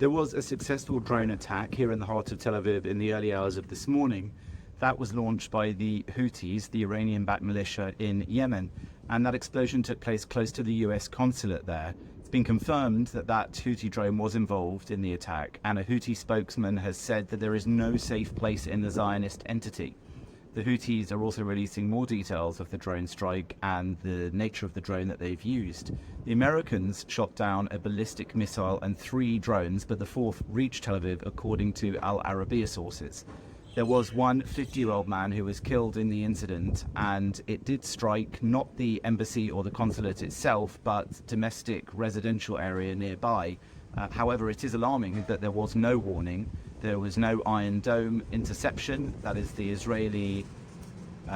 There was a successful drone attack here in the heart of Tel Aviv in the early hours of this morning. That was launched by the Houthis, the Iranian-backed militia in Yemen, and that explosion took place close to the US consulate there. It's been confirmed that that Houthi drone was involved in the attack, and a Houthi spokesman has said that there is no safe place in the Zionist entity. The Houthis are also releasing more details of the drone strike and the nature of the drone that they've used. The Americans shot down a ballistic missile and 3 drones, but the 4th reached Tel Aviv, according to Al Arabiya sources. There was one 50-year-old man who was killed in the incident, and it did strike not the embassy or the consulate itself, but domestic residential area nearby. However, it is alarming that there was no warning. There was no Iron Dome interception, that is the Israeli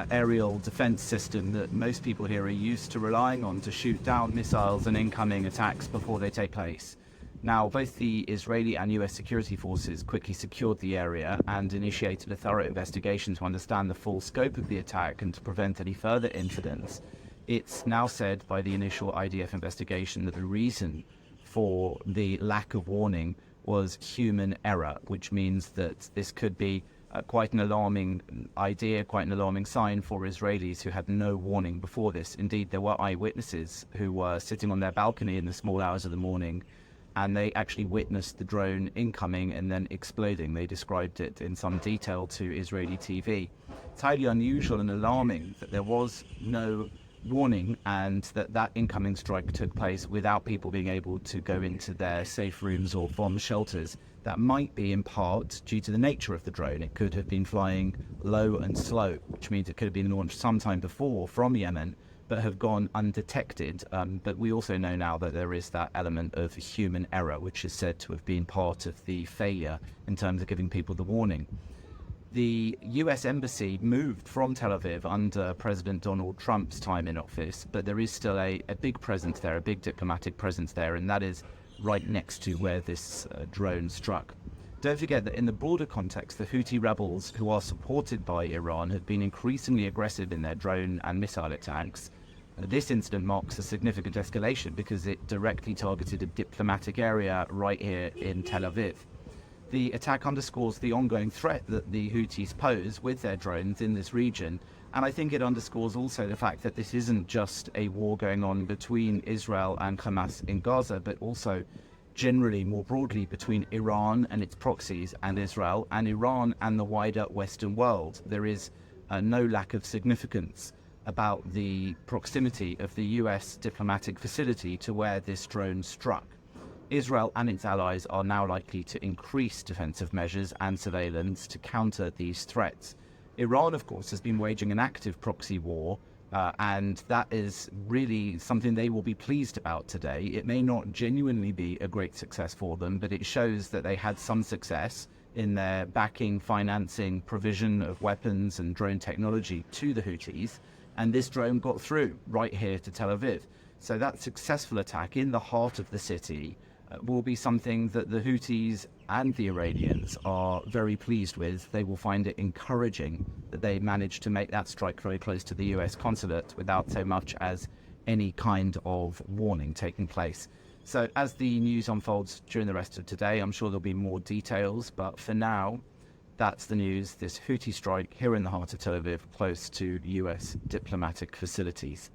aerial defense system that most people here are used to relying on to shoot down missiles and incoming attacks before they take place. Now, both the Israeli and US security forces quickly secured the area and initiated a thorough investigation to understand the full scope of the attack and to prevent any further incidents. It's now said by the initial IDF investigation that the reason for the lack of warning was human error, which means that this could be quite an alarming idea, quite an alarming sign for Israelis who had no warning before this. Indeed, there were eyewitnesses who were sitting on their balcony in the small hours of the morning, and they actually witnessed the drone incoming and then exploding. They described it in some detail to Israeli TV. It's highly unusual and alarming that there was no warning and that incoming strike took place without people being able to go into their safe rooms or bomb shelters. That might be in part due to the nature of the drone. It could have been flying low and slow, which means it could have been launched sometime before from Yemen, but have gone undetected. But we also know now that there is that element of human error, which is said to have been part of the failure in terms of giving people the warning. The US Embassy moved from Tel Aviv under President Donald Trump's time in office, but there is still a big presence there, a big diplomatic presence there, and that is right next to where this drone struck. Don't forget that in the broader context, the Houthi rebels, who are supported by Iran, have been increasingly aggressive in their drone and missile attacks. This incident marks a significant escalation because it directly targeted a diplomatic area right here in Tel Aviv. The attack underscores the ongoing threat that the Houthis pose with their drones in this region, and I think it underscores also the fact that this isn't just a war going on between Israel and Hamas in Gaza, but also generally more broadly between Iran and its proxies and Israel, and Iran and the wider Western world. There is no lack of significance about the proximity of the US diplomatic facility to where this drone struck. Israel and its allies are now likely to increase defensive measures and surveillance to counter these threats. Iran, of course, has been waging an active proxy war, and that is really something they will be pleased about today. It may not genuinely be a great success for them, but it shows that they had some success in their backing, financing, provision of weapons and drone technology to the Houthis, and this drone got through right here to Tel Aviv. So that successful attack in the heart of the city will be something that the Houthis and the Iranians are very pleased with. They will find it encouraging that they managed to make that strike very close to the US consulate without so much as any kind of warning taking place. So as the news unfolds during the rest of today, I'm sure there'll be more details, but for now, that's the news. This Houthi strike here in the heart of Tel Aviv, close to US diplomatic facilities.